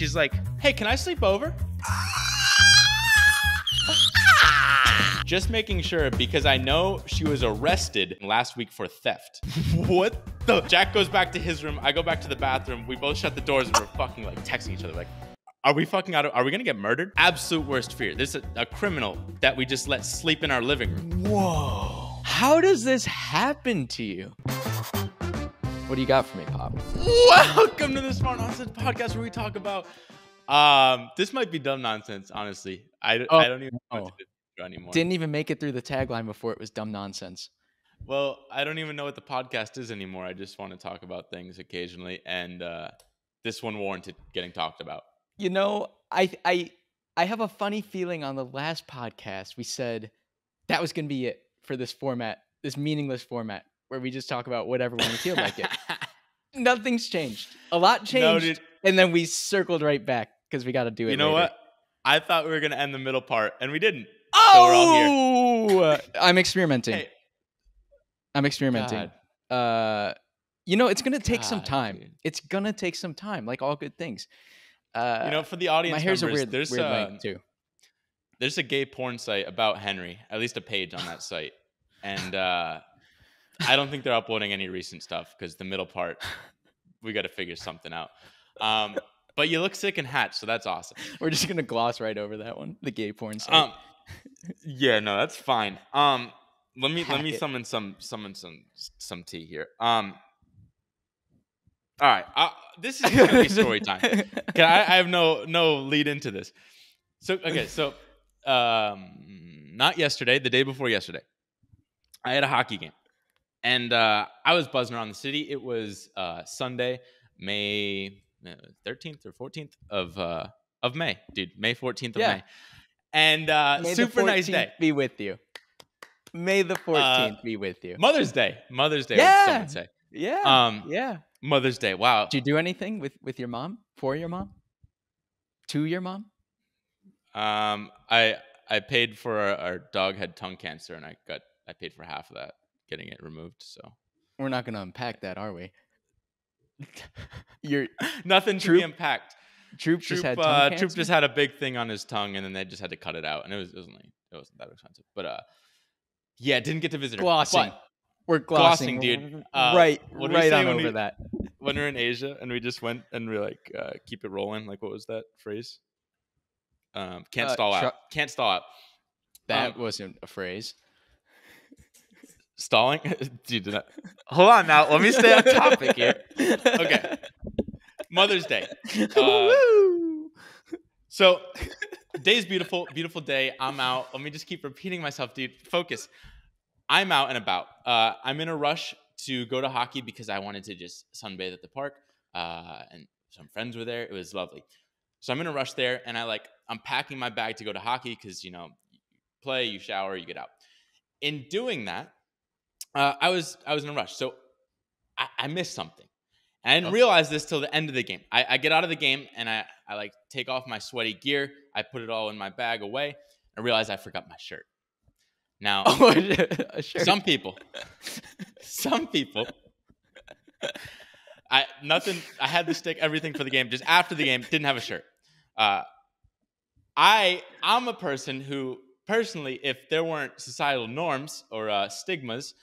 she's like, "Hey, can I sleep over?" Just making sure, because I know she was arrested last week for theft. What the? Jack goes back to his room. I go back to the bathroom. We both shut the doors and we're fucking like texting each other like, are we fucking out? Are we gonna get murdered? Absolute worst fear. There's a criminal that we just let sleep in our living room. Whoa. How does this happen to you? What do you got for me, Pop? Welcome to the Smart Nonsense Podcast, where we talk about this might be dumb nonsense, honestly. I don't even know what to do anymore. Didn't even make it through the tagline before it was dumb nonsense. Well, I don't even know what the podcast is anymore. I just want to talk about things occasionally, and this one warranted getting talked about. You know, I have a funny feeling on the last podcast we said that was going to be it for this format, this meaningless format where we just talk about whatever when we feel like it. Nothing's changed. A lot changed, and then we circled right back because we got to do it. You know later. what? I thought we were going to end the middle part, and we didn't. Oh, so we're all here. I'm experimenting. Hey. I'm experimenting. You know, it's going to take some time. Dude. It's going to take some time, like all good things. For the audience my hair's members, a weird length too. There's a gay porn site about Henry, at least a page on that site. And I don't think they're uploading any recent stuff because the middle part, we got to figure something out. But you look sick in hats, so that's awesome. We're just going to gloss right over that one, the gay porn site. Yeah, no, that's fine. Let me summon some tea here. All right, this is gonna be story time. Okay, I have no lead into this. So not yesterday, the day before yesterday, I had a hockey game, and I was buzzing around the city. It was Sunday, May 13th or 14th of May, dude. May 14th of May, and super nice day. Be with you. May the 14th be with you. Mother's Day. Yeah. Some would say. Yeah. Yeah. Mother's Day. Wow. Did you do anything with your mom? For your mom? To your mom? I paid for our dog had tongue cancer, and I paid for half of that, getting it removed. So we're not going to unpack that, are we? You're nothing to be unpacked. Troop just had tongue cancer? Troop just had a big thing on his tongue, and then they just had to cut it out, and it wasn't that expensive. But yeah, didn't get to visit her. Glossing. We're glossing, dude. Right on over that. When we were in Asia and we just went and we like keep it rolling. Like, what was that phrase? Can't stall out. Can't stall out. That wasn't a phrase. Stalling? Dude, hold on now. Let me stay on topic here. Okay. Mother's Day. So, day's beautiful. Beautiful day. I'm out. Let me just keep repeating myself, dude. Focus. I'm out and about. I'm in a rush to go to hockey because I wanted to just sunbathe at the park. And some friends were there. It was lovely. So I'm in a rush there, and I'm packing my bag to go to hockey because, you play, you shower, you get out. In doing that, I was in a rush. So I missed something. And I didn't realize this till the end of the game. I get out of the game, and I take off my sweaty gear. I put it all in my bag away. I realize I forgot my shirt. Now, some people, I had to stick everything for the game. Just after the game, didn't have a shirt. I'm a person who, personally, if there weren't societal norms or stigmas,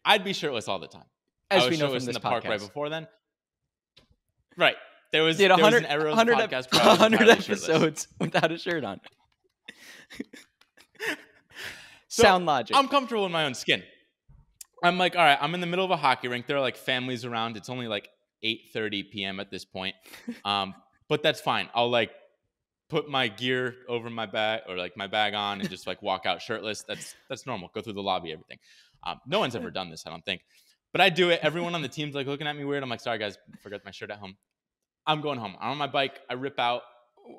I'd be shirtless all the time. As I was we know shirtless from in this the park podcast. right before then. Right. There was 100, an era of the 100, podcast where I was 100 entirely shirtless. episodes without a shirt on. So, sound logic. I'm comfortable in my own skin. I'm like, all right, I'm in the middle of a hockey rink. There are like families around. It's only like 8:30 p.m. at this point. But that's fine. I'll like put my gear over my bag or like my bag on and just like walk out shirtless. That's normal. Go through the lobby, everything. No one's ever done this, I don't think. But I do it. Everyone on the team's like looking at me weird. I'm like, sorry guys, forgot my shirt at home. I'm going home. I'm on my bike. I rip out.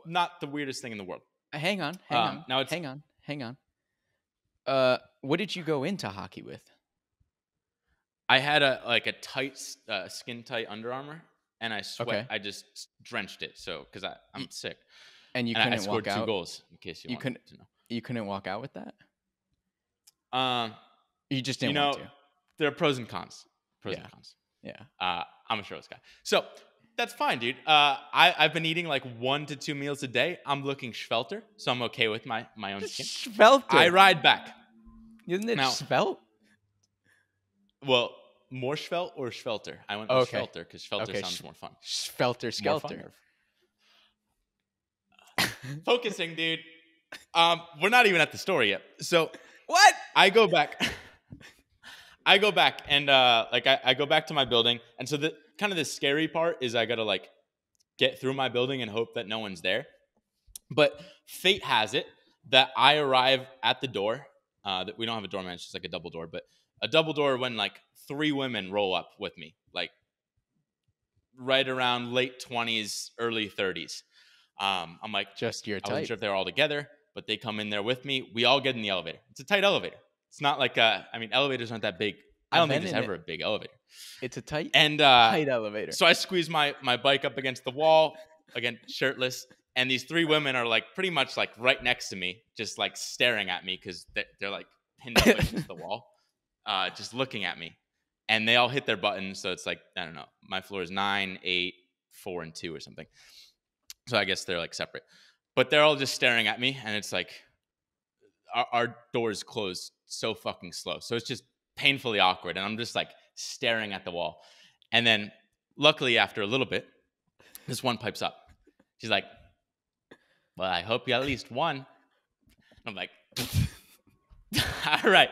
Not the weirdest thing in the world. Hang on. Hang on. What did you go into hockey with? I had a tight, skin tight Under Armour, and I sweat. Okay. I just drenched it, so because I'm sick. And you couldn't I scored walk out. 2 goals. In case you wanted to know, you couldn't walk out with that. You just didn't want to. There are pros and cons. And cons. Yeah. I'm a shirtless guy. So That's fine, dude. I've been eating like 1 to 2 meals a day. I'm looking schvelter, so I'm okay with my own skin. I Svelter. ride back. Isn't it Now, svelte? well, more svelte or schvelter? I went with Okay. schvelter because schvelter Okay. sounds more fun. Svelter More fun. skelter. Focusing, dude. We're not even at the story yet. So What? I go back. I go back and I go back to my building, and so the kind of the scary part is I gotta like get through my building and hope that no one's there. But fate has it that I arrive at the door. That we don't have a doorman; it's just like a double door. But a double door when like 3 women roll up with me, like right around late 20s, early 30s. I'm like, Just your I wasn't type. sure if they were all together, but they come in there with me. We all get in the elevator. It's a tight elevator. It's not like elevators aren't that big. I I've don't think been there's in ever a big elevator. It's a tight And elevator. so I squeeze my bike up against the wall, again, shirtless. And these 3 women are like pretty much like right next to me, just like staring at me because they're like pinned up against the wall, just looking at me. And they all hit their buttons. So it's like, I don't know. My floor is 9, 8, 4, and 2 or something. So I guess they're like separate. But they're all just staring at me. And it's like our doors close so fucking slow. So it's just painfully awkward. And I'm just like staring at the wall. And then luckily after a little bit, this one pipes up. She's like, well, I hope you at least won. I'm like, all right.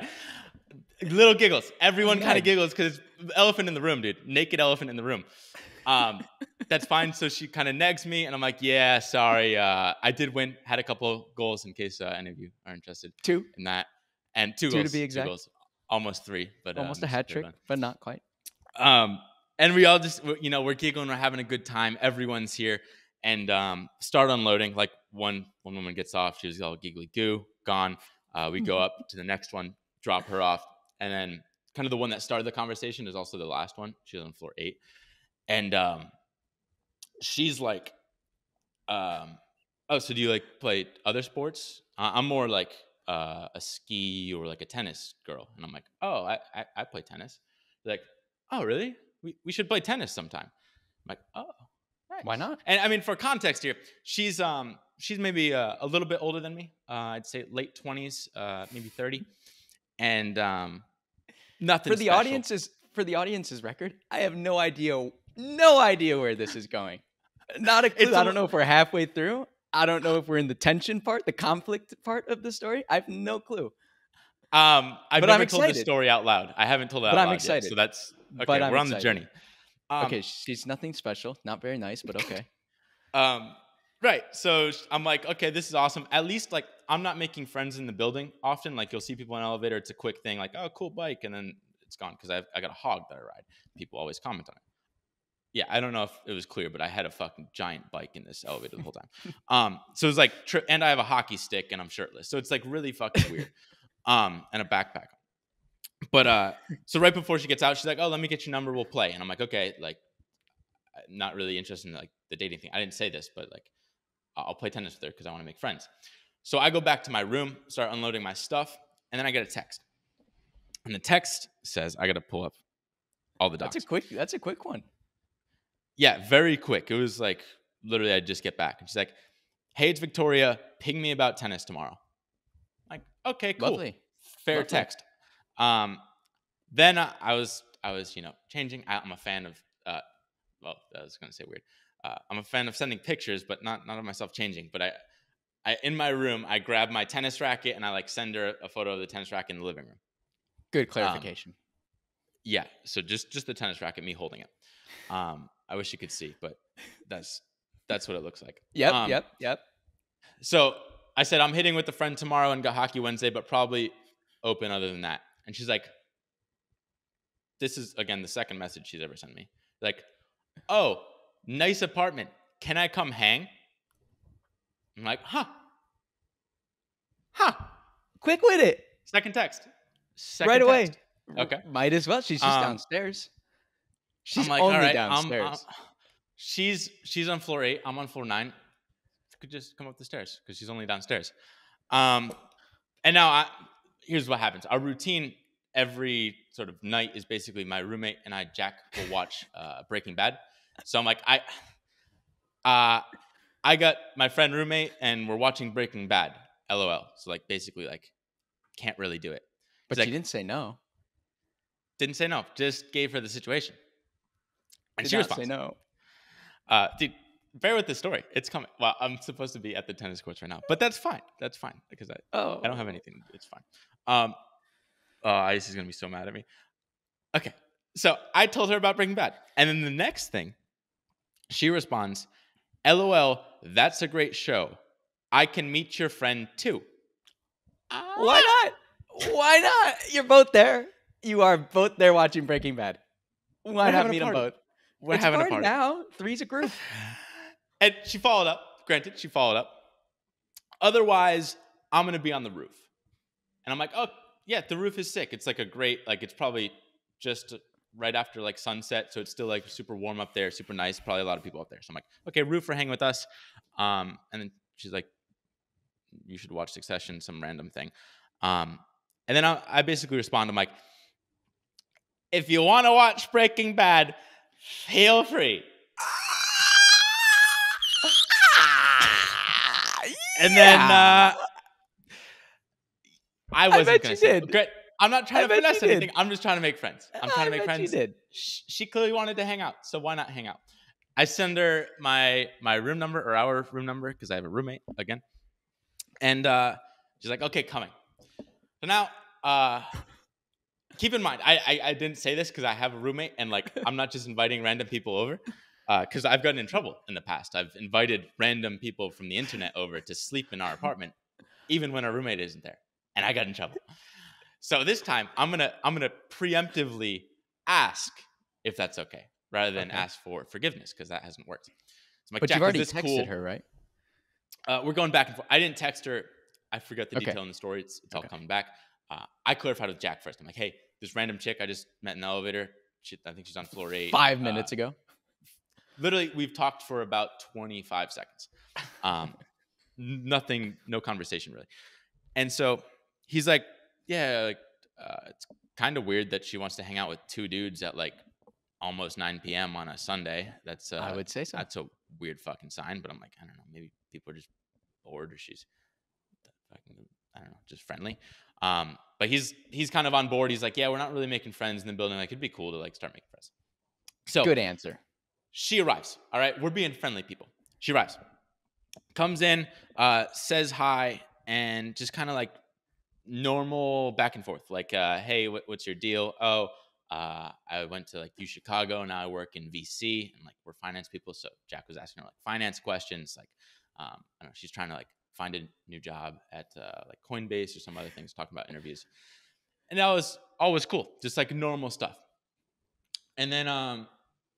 Little giggles. Everyone kind of giggles because elephant in the room, dude. Naked elephant in the room. That's fine. So she kind of negs me, and I'm like, yeah, sorry. I did win. Had a couple goals in case any of you are interested 2 in that. And 2 2 goals. to be exact. 2 goals. Almost 3, but Almost a hat trick, but not quite. And we all just, we're giggling. We're having a good time. Everyone's here. And start unloading. Like one woman gets off. She was all giggly goo, gone. We go up to the next one, drop her off. And then kind of the one that started the conversation is also the last one. She's on floor 8. And she's like, oh, so do you like play other sports? I'm more like a ski or like a tennis girl. And I'm like, oh, I play tennis. They're like, oh, really? We should play tennis sometime. I'm like, oh, nice. Why not? And I mean, for context here, she's maybe a little bit older than me. I'd say late 20s, maybe 30. And nothing for the special. audience's record, I have no idea where this is going. Not a clue. I don't know if we're halfway through. I don't know if we're in the tension part, the conflict part of the story. I have no clue. I've never told this story out loud. I haven't told it out loud. But I'm excited. Yet, so that's okay. We're on the journey. Okay, she's nothing special. Not very nice, but okay. Right. So I'm like, okay, this is awesome. At least like I'm not making friends in the building often. Like you'll see people in an elevator. It's a quick thing. Like, oh, cool bike, and then it's gone because I got a hog that I ride. People always comment on it. Yeah, I don't know if it was clear, but I had a fucking giant bike in this elevator the whole time. So it was like, and I have a hockey stick, and I'm shirtless. So it's like really fucking weird. And a backpack. But so right before she gets out, she's like, "Oh, let me get your number. We'll play." And I'm like, "Okay." Like, not really interested in like the dating thing. I didn't say this, but like, I'll play tennis with her because I want to make friends. So I go back to my room, start unloading my stuff, and then I get a text. And the text says, "I got to pull up all the docs." That's a quick one. Yeah, very quick. It was like literally I'd just get back. And she's like, "Hey, it's Victoria. Ping me about tennis tomorrow." I'm like, okay, cool. Lovely. Fair Lovely. text. Then I was changing. I'm a fan of well, I was gonna say weird. I'm a fan of sending pictures, but not of myself changing. But I in my room, I grab my tennis racket and I like send her a photo of the tennis racket in the living room. Good clarification. Yeah, so just the tennis racket, me holding it. I wish you could see, but that's what it looks like. Yep. So I said I'm hitting with a friend tomorrow and got hockey Wednesday, but probably open other than that. And she's like, this is again the second message she's ever sent me. Like, oh, nice apartment. Can I come hang? I'm like, huh. Quick with it. Second text. Right away. Okay. Might as well. She's just downstairs. She's like, only right, downstairs. She's on floor 8. I'm on floor 9. Could just come up the stairs because she's only downstairs. And now here's what happens. Our routine every sort of night is basically my roommate and I, Jack, will watch Breaking Bad. So I'm like, I got my friend roommate and we're watching Breaking Bad. LOL. So like basically like can't really do it. But He's she like, didn't say no. didn't say no. Just gave her the situation. And Did she not say responds, no. dude, bear with the story. It's coming. Well, I'm supposed to be at the tennis courts right now, but that's fine. That's fine because I don't have anything. It's fine. Ice is gonna be so mad at me. Okay, so I told her about Breaking Bad, and then the next thing, she responds, "LOL, that's a great show. I can meet your friend too." Why not? Why not? You're both there. You are both there watching Breaking Bad. Why We're not having a meet them party. both? We're It's having a a party party now. Three's a group. And she followed up. Granted, she followed up. Otherwise, I'm gonna be on the roof. And I'm like, oh yeah, the roof is sick. It's like a great, like it's probably just right after like sunset, so it's still like super warm up there, super nice. Probably a lot of people up there. So I'm like, okay, roof for hanging with us. And then she's like, you should watch Succession, some random thing. And then I basically respond. I'm like, if you want to watch Breaking Bad, feel free. And then I wasn't going to say, great. I'm not trying to finesse anything. I'm just trying to make friends. I'm trying to make friends. She did. She clearly wanted to hang out, so why not hang out? I send her my room number or our room number because I have a roommate again, and she's like, "Okay, coming." So now, keep in mind, I didn't say this because I have a roommate, and like I'm not just inviting random people over, because I've gotten in trouble in the past. I've invited random people from the internet over to sleep in our apartment, even when our roommate isn't there, and I got in trouble. So this time, I'm gonna preemptively ask if that's okay, rather than ask for forgiveness because that hasn't worked. So I'm like, but Jack, you've already is this texted cool? her, right? We're going back and forth. I didn't text her. I forgot the detail in the story. It's all coming back. I clarified with Jack first. I'm like, hey, this random chick I just met in the elevator. I think she's on floor 8. 5 minutes ago. Literally, we've talked for about 25 seconds. Nothing, no conversation really. And so he's like, yeah, like, it's kind of weird that she wants to hang out with 2 dudes at like almost 9 p.m. on a Sunday. That's I would say so. That's a weird fucking sign. But I'm like, I don't know. Maybe people are just bored, or she's fucking, I don't know, just friendly. But he's kind of on board. He's like, yeah, we're not really making friends in the building. Like, it'd be cool to like start making friends. So good answer. She arrives. All right, we're being friendly people. She arrives, comes in, says hi, and just kind of like normal back and forth. Like, hey, what's your deal? Oh, I went to like U Chicago. Now I work in VC, and like we're finance people. So Jack was asking her like finance questions. Like, I don't know, she's trying to like find a new job at like Coinbase or some other things. Talking about interviews, and that was always cool. Just like normal stuff. And then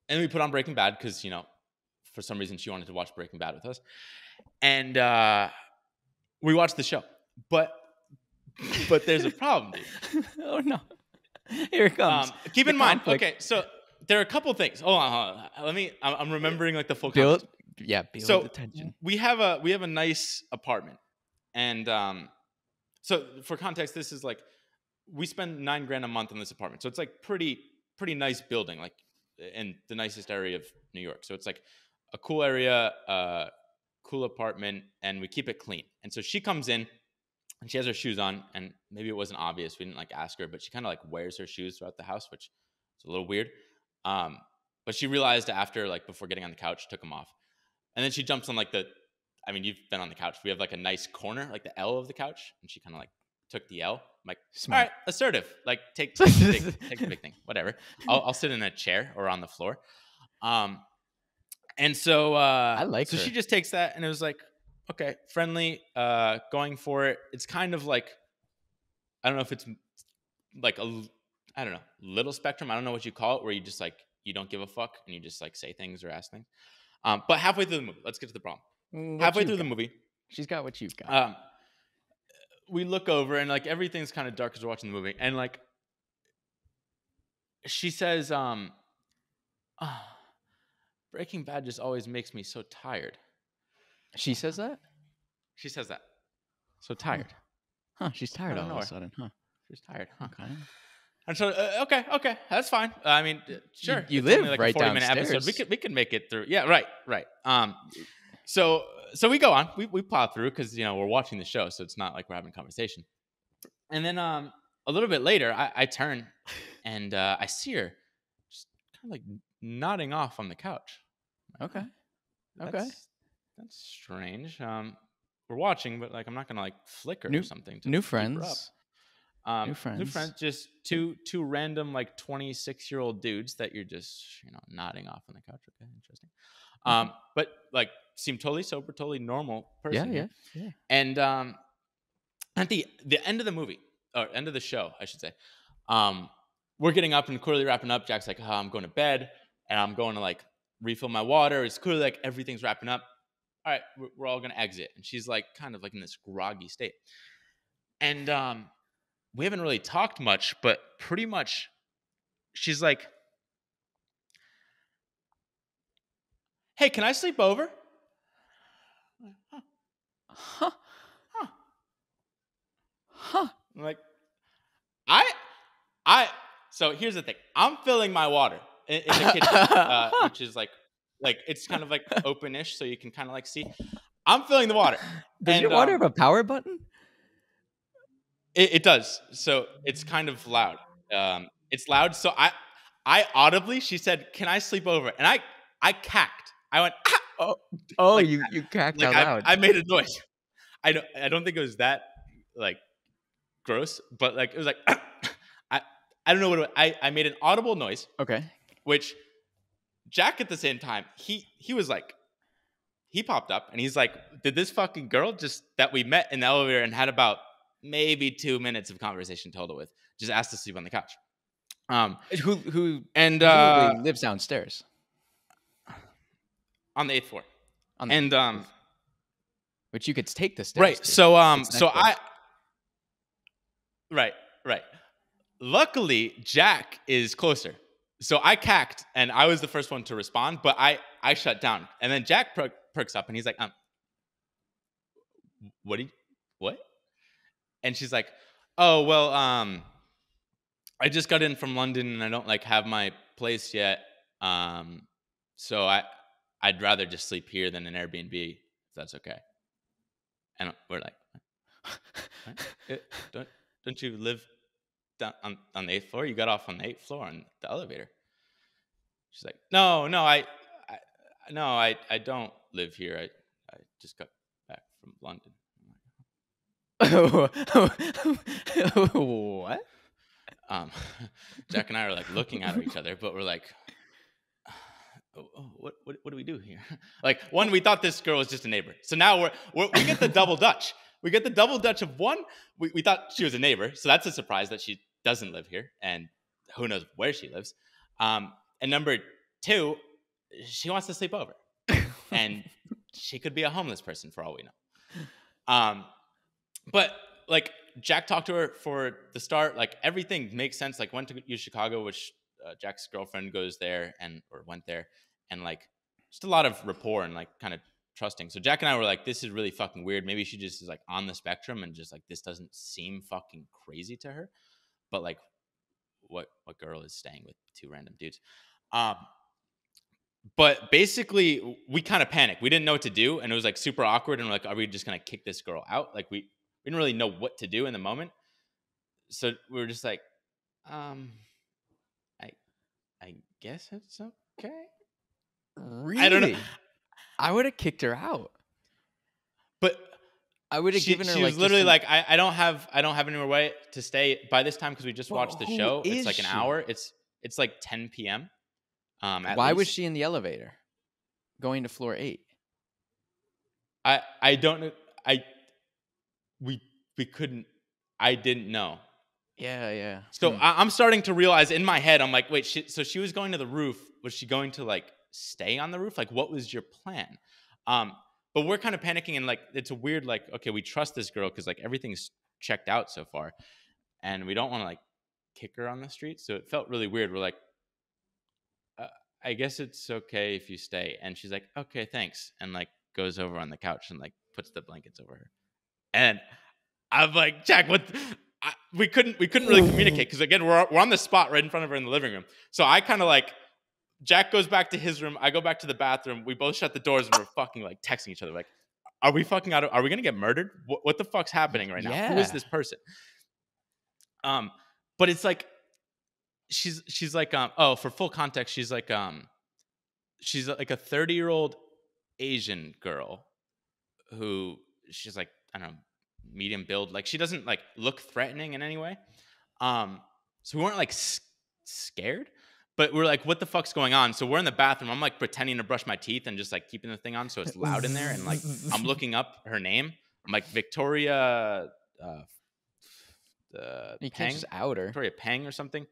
we put on Breaking Bad because, you know, for some reason she wanted to watch Breaking Bad with us. And we watched the show. But there's a problem, dude. Oh, no. Here it comes. Keep in mind, okay, so there are a couple things. Hold on. I'm remembering like the full context. Build attention. We have a nice apartment. And so for context, this is like, we spend $9,000 a month in this apartment. So it's like pretty nice building, like in the nicest area of New York. So it's like a cool area, cool apartment, and we keep it clean. And so she comes in and she has her shoes on, and maybe it wasn't obvious. We didn't like ask her, but she kind of like wears her shoes throughout the house, which is a little weird. But she realized after, like before getting on the couch, took them off. And then she jumps on like you've been on the couch. We have like a nice corner, like the L of the couch. And she kind of like took the L. I'm like, smart. All right, assertive. Like take the big thing, whatever. I'll sit in a chair or on the floor. And so I like her. She just takes that, and it was like, okay, friendly, going for it. It's kind of like, I don't know if it's like little spectrum. I don't know what you call it, where you just like, you don't give a fuck and you just like say things or ask things. But halfway through the movie, let's get to the problem. Halfway through the movie, she's got what you've got. We look over and like everything's kind of dark as we're watching the movie, and like she says, Breaking Bad just always makes me so tired. She says that? She says that. So tired. Huh, she's tired all of a sudden, huh? She's tired, huh? Okay. And so, okay, that's fine. I mean, sure, You it's only live like a right 40-minute episode. downstairs. We can make it through. Yeah, right. So we go on. We plow through because we're watching the show, so it's not like we're having a conversation. And then a little bit later, I turn and I see her just kind of like nodding off on the couch. Okay. That's strange. We're watching, but like I'm not gonna like flick her or something to New keep her up. friends. New New friends, friends. just two random like 26-year-old dudes that you're just nodding off on the couch. Okay, interesting. But like seem totally sober, totally normal person. Yeah. And at the end of the movie or end of the show, I should say, we're getting up and clearly wrapping up. Jack's like, I'm going to bed and I'm going to like refill my water. It's clearly like everything's wrapping up. All right, we're all gonna exit. And she's like kind of like in this groggy state. And we haven't really talked much, but pretty much she's like, hey, can I sleep over? Huh. I'm like, so here's the thing. I'm filling my water in the kitchen, which is like it's kind of like open-ish, so you can kind of like see. I'm filling the water. Does your water have a power button? It does. So it's kind of loud. It's loud. So I audibly, she said, "Can I sleep over?" And I cacked. I went, ah! Oh, like you cacked like out loud. I made a noise. I don't think it was that like gross, but like it was like I don't know what I made an audible noise. Okay. Which Jack at the same time, he was like, he popped up and he's like, did this fucking girl just that we met in the elevator and had about maybe 2 minutes of conversation total with just asked to sleep on the couch? Who and presumably lives downstairs on the 8th floor. on the And which you could take the stairs. right. to. So It's so next door. right. Luckily, Jack is closer. So I cacked and I was the first one to respond, but I shut down. And then Jack perks up and he's like, what? And she's like, oh, well, I just got in from London and I don't like have my place yet. So I'd rather just sleep here than an Airbnb, if that's okay. And we're like, what? Don't you live down on the 8th floor? You got off on the 8th floor on the elevator. She's like, no, I don't live here. I just got back from London. What? Jack and I are like looking at each other, but we're like, what do we do here? Like, one, we thought this girl was just a neighbor, so now we get the double dutch. We get the double dutch of one. We thought she was a neighbor, so that's a surprise that she doesn't live here, and who knows where she lives. And number two, she wants to sleep over, and she could be a homeless person for all we know. But like Jack talked to her for the start, like everything makes sense. Like went to Chicago, which Jack's girlfriend goes there or went there, and like just a lot of rapport and like kind of trusting. So Jack and I were like, this is really fucking weird. Maybe she just is like on the spectrum and just like this doesn't seem fucking crazy to her. But like, what girl is staying with two random dudes? But basically, we kind of panicked. We didn't know what to do, and it was like super awkward. And we're like, are we just gonna kick this girl out? Like we didn't really know what to do in the moment. So we were just like, I guess it's okay. Really? I don't know. I would have kicked her out. But I would have given her. She was literally like, I don't have anywhere way to stay by this time because we just watched the show. It's like an hour. It's like 10 p.m. Why was she in the elevator, going to floor 8? I don't know. We couldn't. I didn't know. Yeah. So I'm starting to realize in my head, I'm like, wait, so she was going to the roof. Was she going to like stay on the roof? Like, what was your plan? But we're kind of panicking and like, it's a weird, like, okay, we trust this girl because like everything's checked out so far and we don't want to like kick her on the street. So it felt really weird. We're like, I guess it's okay if you stay. And she's like, okay, thanks. And like goes over on the couch and like puts the blankets over her. And I'm like, Jack, we couldn't really communicate because again we're on the spot right in front of her in the living room. So I kind of like Jack goes back to his room. I go back to the bathroom. We both shut the doors and we're fucking like texting each other like, are we fucking out? Are we gonna get murdered? What the fuck's happening right now? Who is this person? But it's like she's like oh, for full context, she's like a 30-year-old Asian girl who she's like, I don't know, medium build. Like she doesn't like look threatening in any way. So we weren't like scared, but we're like, what the fuck's going on? So we're in the bathroom. I'm like pretending to brush my teeth and just like keeping the thing on so it's loud in there. And like I'm looking up her name. I'm like Victoria You can't just out her. Victoria Peng or something.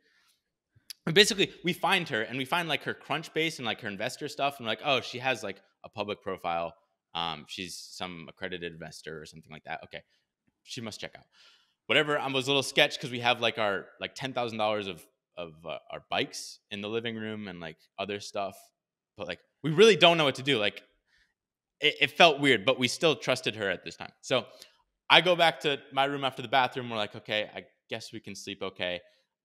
And basically we find her and we find like her Crunchbase and like her investor stuff. And we're like, oh, she has like a public profile. She's some accredited investor or something like that. Okay. She must check out. Whatever. I was a little sketched because we have like our like $10,000 of our bikes in the living room and like other stuff. But like we really don't know what to do. Like it felt weird, but we still trusted her at this time. So I go back to my room after the bathroom. We're like, okay, I guess we can sleep okay.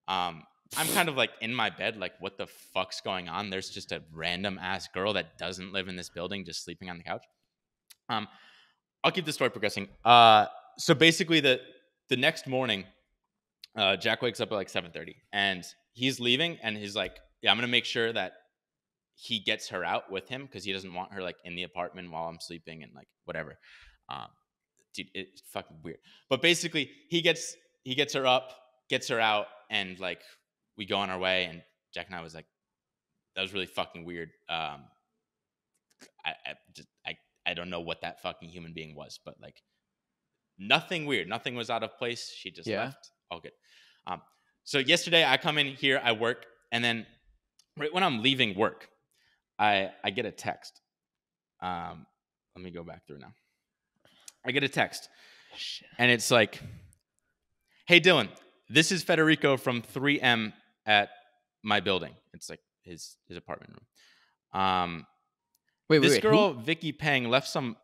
I'm kind of like in my bed, like, what the fuck's going on? There's just a random ass girl that doesn't live in this building just sleeping on the couch. I'll keep the story progressing. So basically the next morning, Jack wakes up at like 7:30 and he's leaving and he's like, yeah, I'm going to make sure that he gets her out with him because he doesn't want her like in the apartment while I'm sleeping and like whatever. Dude, it's fucking weird. But basically he gets her up, gets her out, and like we go on our way. And Jack and I was like, that was really fucking weird. I don't know what that fucking human being was, but like nothing weird. Nothing was out of place. She just left. All good. So yesterday I come in here, I work, and then right when I'm leaving work, I get a text. Let me go back through now. I get a text, and it's like, hey, Dylan, this is Federico from 3M at my building. It's like his apartment room. This girl, who? Vicky Peng, left some...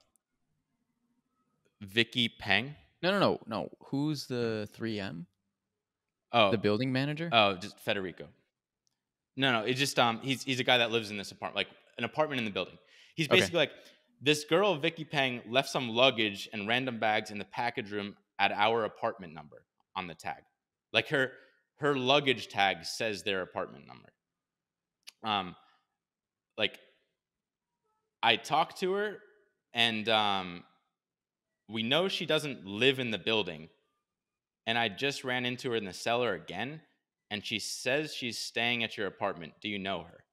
Vicky Peng? No. Who's the 3M? Oh. The building manager? Oh, just Federico. No. It's just he's a guy that lives in this apartment, like an apartment in the building. He's basically like, this girl, Vicky Peng, left some luggage and random bags in the package room at our apartment number on the tag. Like her luggage tag says their apartment number. Like I talked to her and we know she doesn't live in the building. And I just ran into her in the cellar again. And she says she's staying at your apartment. Do you know her?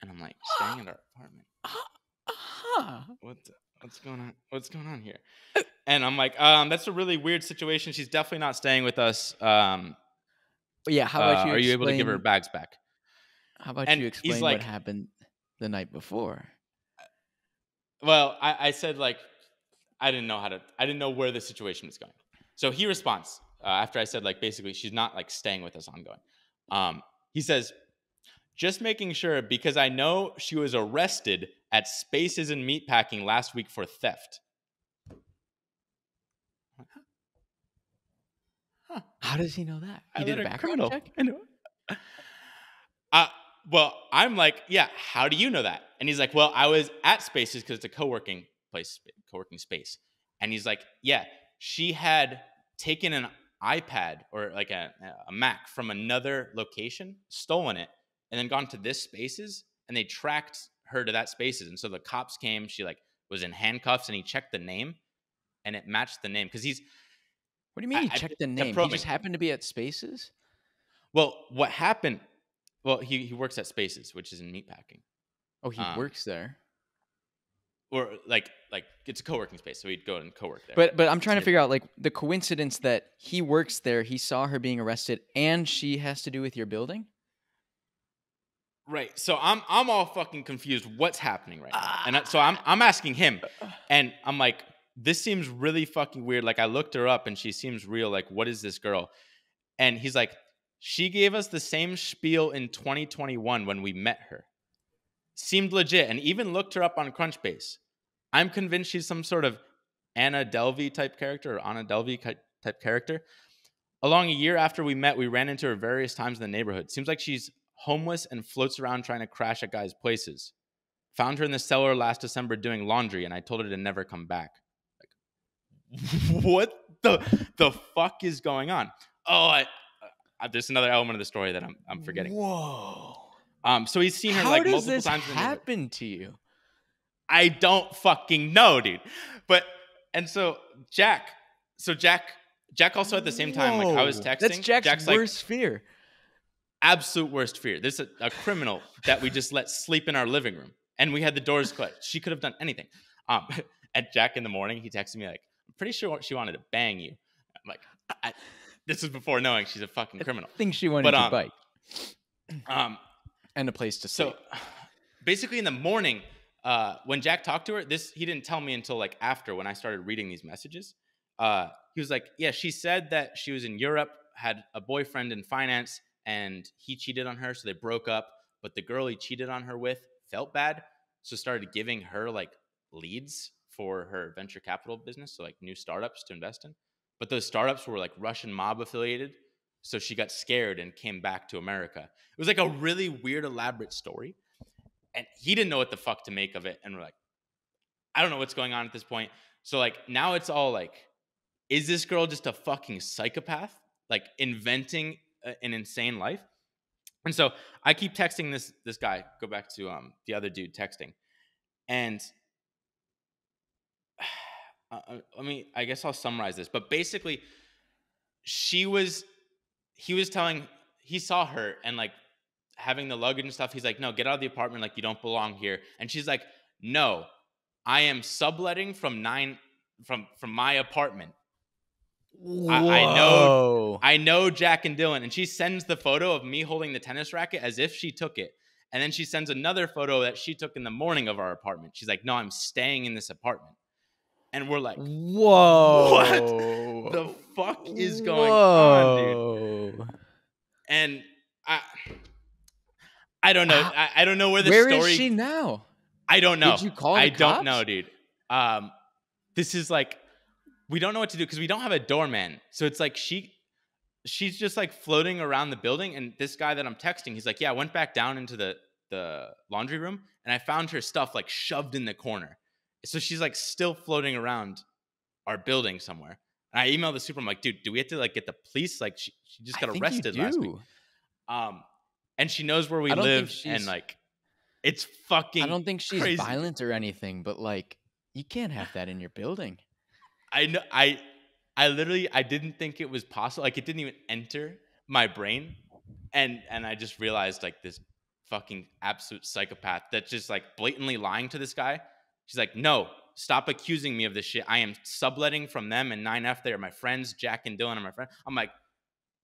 And I'm like, staying at our apartment? What's going on? What's going on here? And I'm like, that's a really weird situation. She's definitely not staying with us. Yeah, how about you are you able to give her bags back? How about you explain what happened the night before? Well, I said like, I didn't know where the situation was going. So he responds after I said like, basically she's not like staying with us ongoing. He says, just making sure because I know she was arrested at Spaces and Meatpacking last week for theft. Huh. How does he know that? He did a background check? I know. Well, I'm like, yeah, how do you know that? And he's like, well, I was at Spaces because it's a co-working space. And he's like, yeah, she had taken an iPad or like a Mac from another location, stolen it, and then gone to this Spaces, and they tracked her to that Spaces. And so the cops came, she like was in handcuffs, and he checked the name, and it matched the name. Because he's... What do you mean he checked the name? He just happened to be at Spaces? Well, what happened... Well, he works at Spaces, which is in meatpacking. Oh, he works there? Or like it's a co-working space, so he'd go and co-work there. But I'm trying to figure out like the coincidence that he works there, he saw her being arrested, and she has to do with your building? Right. So I'm all fucking confused. What's happening right now? And so I'm asking him, and I'm like, this seems really fucking weird. Like I looked her up, and she seems real. Like, what is this girl? And he's like, she gave us the same spiel in 2021 when we met her. Seemed legit, and even looked her up on Crunchbase. I'm convinced she's some sort of Anna Delvey type character or Anna Delvey type character. Along a year after we met, we ran into her various times in the neighborhood. Seems like she's homeless and floats around trying to crash at guys' places. Found her in the cellar last December doing laundry, and I told her to never come back. Like, what the fuck is going on? Oh, there's another element of the story that I'm forgetting. Whoa. So he's seen her How like does multiple this times in the neighborhood. happen to you? I don't fucking know, dude. And so Jack also at the same time, like I was Whoa. texting. That's Jack's worst fear. Absolute worst fear. This is a criminal that we just let sleep in our living room, and we had the doors closed. She could have done anything. And Jack in the morning, he texted me like, "I'm pretty sure she wanted to bang you." I'm like, this is before knowing she's a fucking criminal. I think she wanted to bite. And a place to sleep. So basically in the morning, when Jack talked to her, he didn't tell me until like after when I started reading these messages. He was like, yeah, she said that she was in Europe, had a boyfriend in finance, and he cheated on her, so they broke up. But the girl he cheated on her with felt bad, so started giving her like leads for her venture capital business, so like new startups to invest in. But those startups were like Russian mob affiliated, so she got scared and came back to America. It was like a really weird, elaborate story. And he didn't know what the fuck to make of it. And we're like, I don't know what's going on at this point. So like now it's all like, is this girl just a fucking psychopath? Like inventing an insane life? And so I keep texting this guy, go back to the other dude texting. And I guess I'll summarize this. But basically, he saw her and like having the luggage and stuff. He's like, no, get out of the apartment. Like, you don't belong here. And she's like, no, I am subletting from my apartment. I know Jack and Dylan. And she sends the photo of me holding the tennis racket as if she took it. And then she sends another photo that she took in the morning of our apartment. She's like, no, I'm staying in this apartment. And we're like, whoa, what the fuck is going on, dude? And I don't know. I don't know where this story. Where is she now? I don't know. Did you call the cops? Don't know, dude. This is like, we don't know what to do because we don't have a doorman. So it's like she's just like floating around the building. And this guy that I'm texting, he's like, yeah, I went back down into the laundry room and I found her stuff like shoved in the corner. So she's like still floating around our building somewhere. And I emailed the super. I'm like, dude, do we have to like get the police? Like she just got arrested last week. And she knows where we live, and like, it's fucking. I don't think she's crazy. Violent or anything, but like, you can't have that in your building. I know. I literally didn't think it was possible. Like, it didn't even enter my brain, and I just realized like this fucking absolute psychopath that's just like blatantly lying to this guy. She's like, no, stop accusing me of this shit. I am subletting from them and 9F. They're my friends. Jack and Dylan are my friends. I'm like,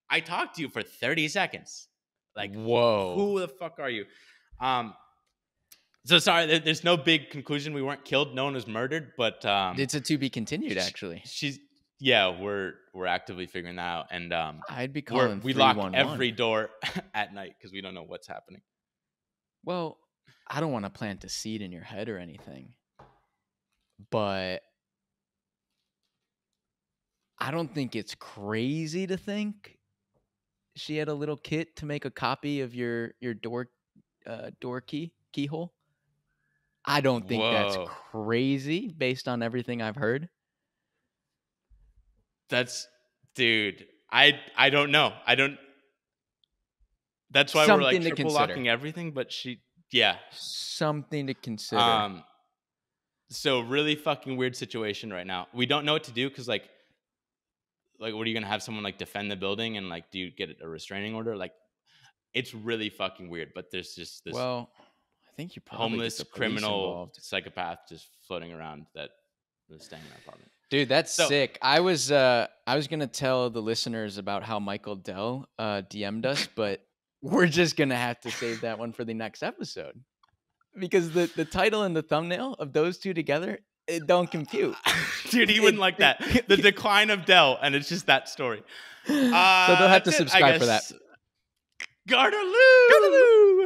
I talked to you for 30 seconds. Like, whoa, who the fuck are you? So sorry, there's no big conclusion. We weren't killed. No one was murdered, but it's a to be continued. Actually, we're actively figuring that out, and I'd be calling. We lock every door at night because we don't know what's happening. Well, I don't want to plant a seed in your head or anything, but I don't think it's crazy to think she had a little kit to make a copy of your door keyhole. I don't think that's crazy based on everything I've heard. Dude, I don't know. That's why we're like triple locking everything, but something to consider. So really fucking weird situation right now. We don't know what to do because like what are you gonna have someone like defend the building and like do you get a restraining order? Like it's really fucking weird. But there's just this I think you probably homeless criminal psychopath just floating around that was staying in our apartment. Dude, that's sick. I was gonna tell the listeners about how Michael Dell DM'd us, but we're just gonna have to save that one for the next episode because the title and the thumbnail of those two together, it don't compute. Dude, he wouldn't like that. The decline of Dell, and it's just that story. So they'll have to subscribe for that. Garterloo!